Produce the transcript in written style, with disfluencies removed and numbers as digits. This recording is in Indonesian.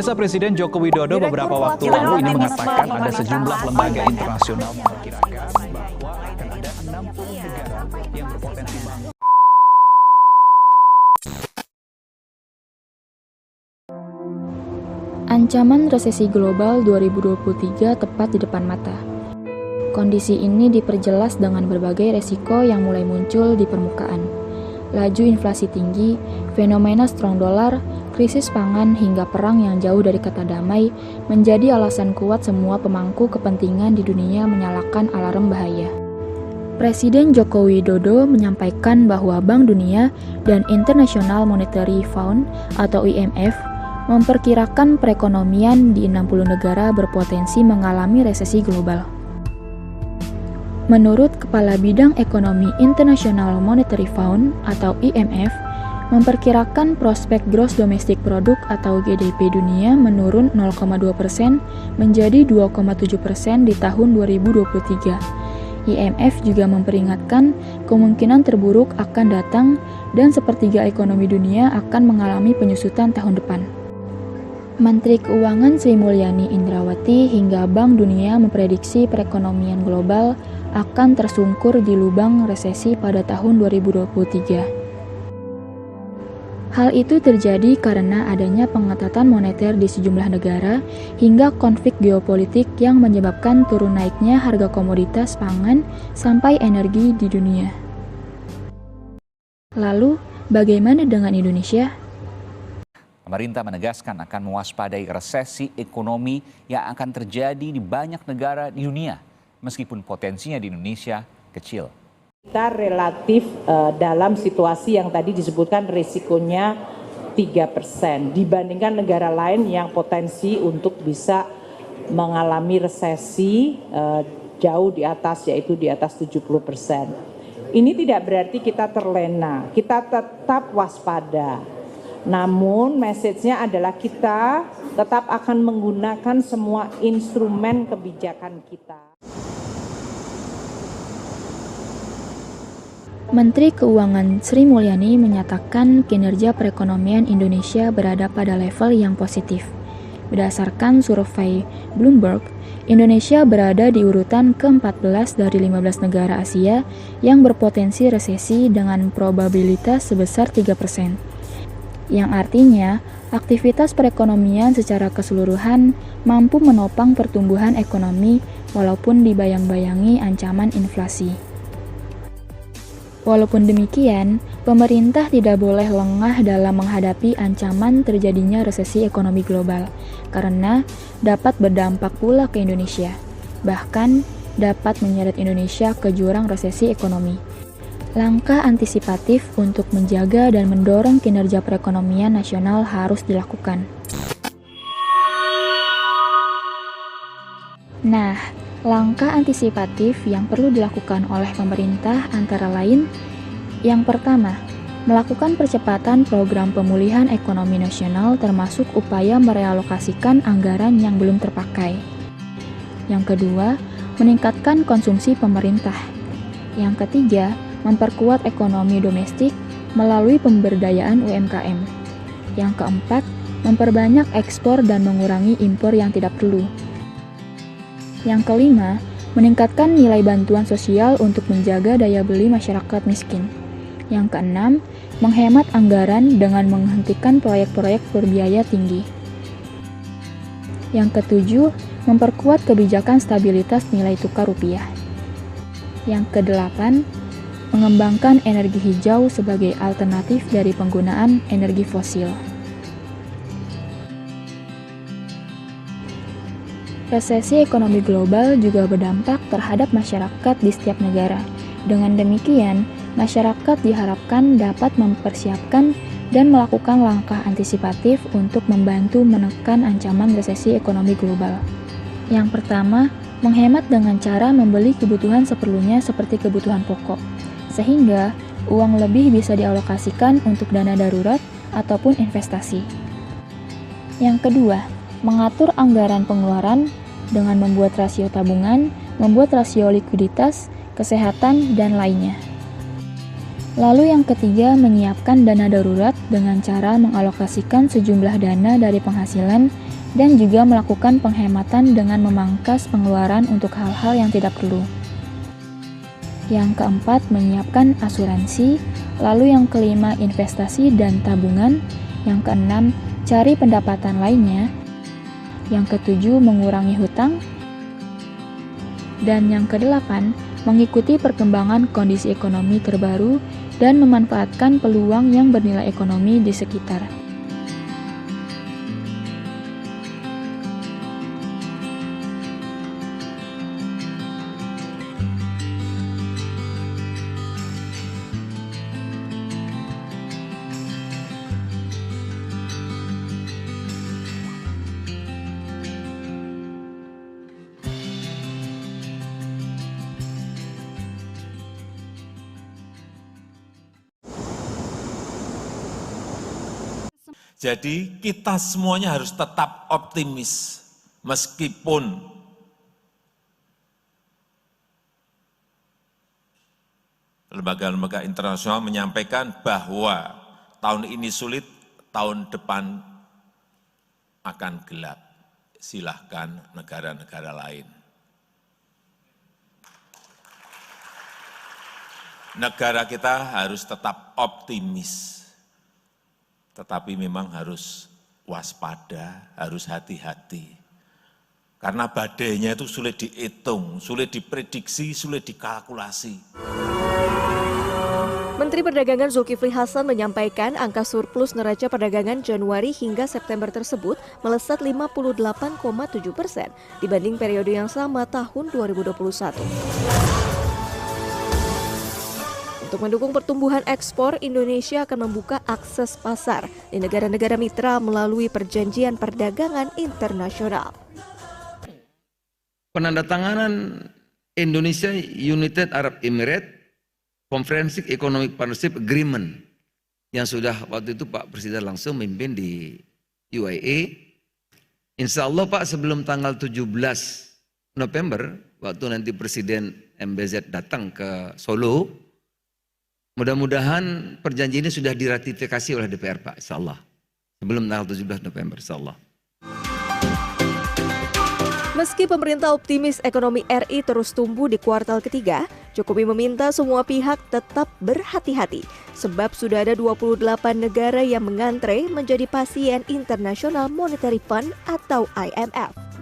Pemirsa, Presiden Joko Widodo beberapa waktu lalu ini mengatakan ada sejumlah lembaga internasional memperkirakan bahwa akan ada 60 negara yang berpotensi bangkrut. Ancaman resesi global 2023 tepat di depan mata. Kondisi ini diperjelas dengan berbagai resiko yang mulai muncul di permukaan. Laju inflasi tinggi, fenomena strong dollar, krisis pangan hingga perang yang jauh dari kata damai menjadi alasan kuat semua pemangku kepentingan di dunia menyalakan alarm bahaya. Presiden Joko Widodo menyampaikan bahwa Bank Dunia dan International Monetary Fund atau IMF memperkirakan perekonomian di 60 negara berpotensi mengalami resesi global. Menurut Kepala Bidang Ekonomi International Monetary Fund atau IMF, memperkirakan prospek Gross Domestic Product atau GDP dunia menurun 0,2% menjadi 2,7% di tahun 2023. IMF juga memperingatkan kemungkinan terburuk akan datang dan sepertiga ekonomi dunia akan mengalami penyusutan tahun depan. Menteri Keuangan Sri Mulyani Indrawati hingga Bank Dunia memprediksi perekonomian global akan tersungkur di lubang resesi pada tahun 2023. Hal itu terjadi karena adanya pengetatan moneter di sejumlah negara hingga konflik geopolitik yang menyebabkan turun naiknya harga komoditas pangan sampai energi di dunia. Lalu, bagaimana dengan Indonesia? Pemerintah menegaskan akan mewaspadai resesi ekonomi yang akan terjadi di banyak negara di dunia, meskipun potensinya di Indonesia kecil. Kita relatif dalam situasi yang tadi disebutkan risikonya 3% dibandingkan negara lain yang potensi untuk bisa mengalami resesi jauh di atas, yaitu di atas 70%. Ini tidak berarti kita terlena, kita tetap waspada. Namun message-nya adalah kita tetap akan menggunakan semua instrumen kebijakan kita. Menteri Keuangan Sri Mulyani menyatakan kinerja perekonomian Indonesia berada pada level yang positif. Berdasarkan survei Bloomberg, Indonesia berada di urutan ke-14 dari 15 negara Asia yang berpotensi resesi dengan probabilitas sebesar 3%. Yang artinya, aktivitas perekonomian secara keseluruhan mampu menopang pertumbuhan ekonomi walaupun dibayang-bayangi ancaman inflasi. Walaupun demikian, pemerintah tidak boleh lengah dalam menghadapi ancaman terjadinya resesi ekonomi global, karena dapat berdampak pula ke Indonesia, bahkan dapat menyeret Indonesia ke jurang resesi ekonomi. Langkah antisipatif untuk menjaga dan mendorong kinerja perekonomian nasional harus dilakukan. Nah, langkah antisipatif yang perlu dilakukan oleh pemerintah antara lain, yang pertama, melakukan percepatan program pemulihan ekonomi nasional termasuk upaya merealokasikan anggaran yang belum terpakai. Yang kedua, meningkatkan konsumsi pemerintah. Yang ketiga, memperkuat ekonomi domestik melalui pemberdayaan UMKM. Yang keempat, memperbanyak ekspor dan mengurangi impor yang tidak perlu. Yang kelima, meningkatkan nilai bantuan sosial untuk menjaga daya beli masyarakat miskin. Yang keenam, menghemat anggaran dengan menghentikan proyek-proyek berbiaya tinggi. Yang ketujuh, memperkuat kebijakan stabilitas nilai tukar rupiah. Yang kedelapan, mengembangkan energi hijau sebagai alternatif dari penggunaan energi fosil. Resesi ekonomi global juga berdampak terhadap masyarakat di setiap negara. Dengan demikian, masyarakat diharapkan dapat mempersiapkan dan melakukan langkah antisipatif untuk membantu menekan ancaman resesi ekonomi global. Yang pertama, menghemat dengan cara membeli kebutuhan seperlunya seperti kebutuhan pokok, sehingga uang lebih bisa dialokasikan untuk dana darurat ataupun investasi. Yang kedua, mengatur anggaran pengeluaran dengan membuat rasio tabungan, membuat rasio likuiditas, kesehatan, dan lainnya. Lalu yang ketiga, menyiapkan dana darurat dengan cara mengalokasikan sejumlah dana dari penghasilan dan juga melakukan penghematan dengan memangkas pengeluaran untuk hal-hal yang tidak perlu. Yang keempat, menyiapkan asuransi. Lalu yang kelima, investasi dan tabungan. Yang keenam, cari pendapatan lainnya. Yang ketujuh, mengurangi hutang. Dan yang kedelapan, mengikuti perkembangan kondisi ekonomi terbaru dan memanfaatkan peluang yang bernilai ekonomi di sekitar. Jadi kita semuanya harus tetap optimis meskipun lembaga-lembaga internasional menyampaikan bahwa tahun ini sulit, tahun depan akan gelap. Silahkan negara-negara lain. Negara kita harus tetap optimis. Tetapi memang harus waspada, harus hati-hati. Karena badainya itu sulit dihitung, sulit diprediksi, sulit dikalkulasi. Menteri Perdagangan Zulkifli Hasan menyampaikan angka surplus neraca perdagangan Januari hingga September tersebut melesat 58,7% dibanding periode yang sama tahun 2021. Untuk mendukung pertumbuhan ekspor, Indonesia akan membuka akses pasar di negara-negara mitra melalui perjanjian perdagangan internasional. Penandatanganan Indonesia United Arab Emirates Comprehensive Economic Partnership Agreement yang sudah waktu itu Pak Presiden langsung memimpin di UAE. Insya Allah Pak, sebelum tanggal 17 November, waktu nanti Presiden MBZ datang ke Solo, mudah-mudahan perjanjian ini sudah diratifikasi oleh DPR Pak, insya Allah. Sebelum tanggal 17 November, insya Allah. Meski pemerintah optimis ekonomi RI terus tumbuh di kuartal ketiga, Jokowi meminta semua pihak tetap berhati-hati. Sebab sudah ada 28 negara yang mengantre menjadi pasien International Monetary Fund atau IMF.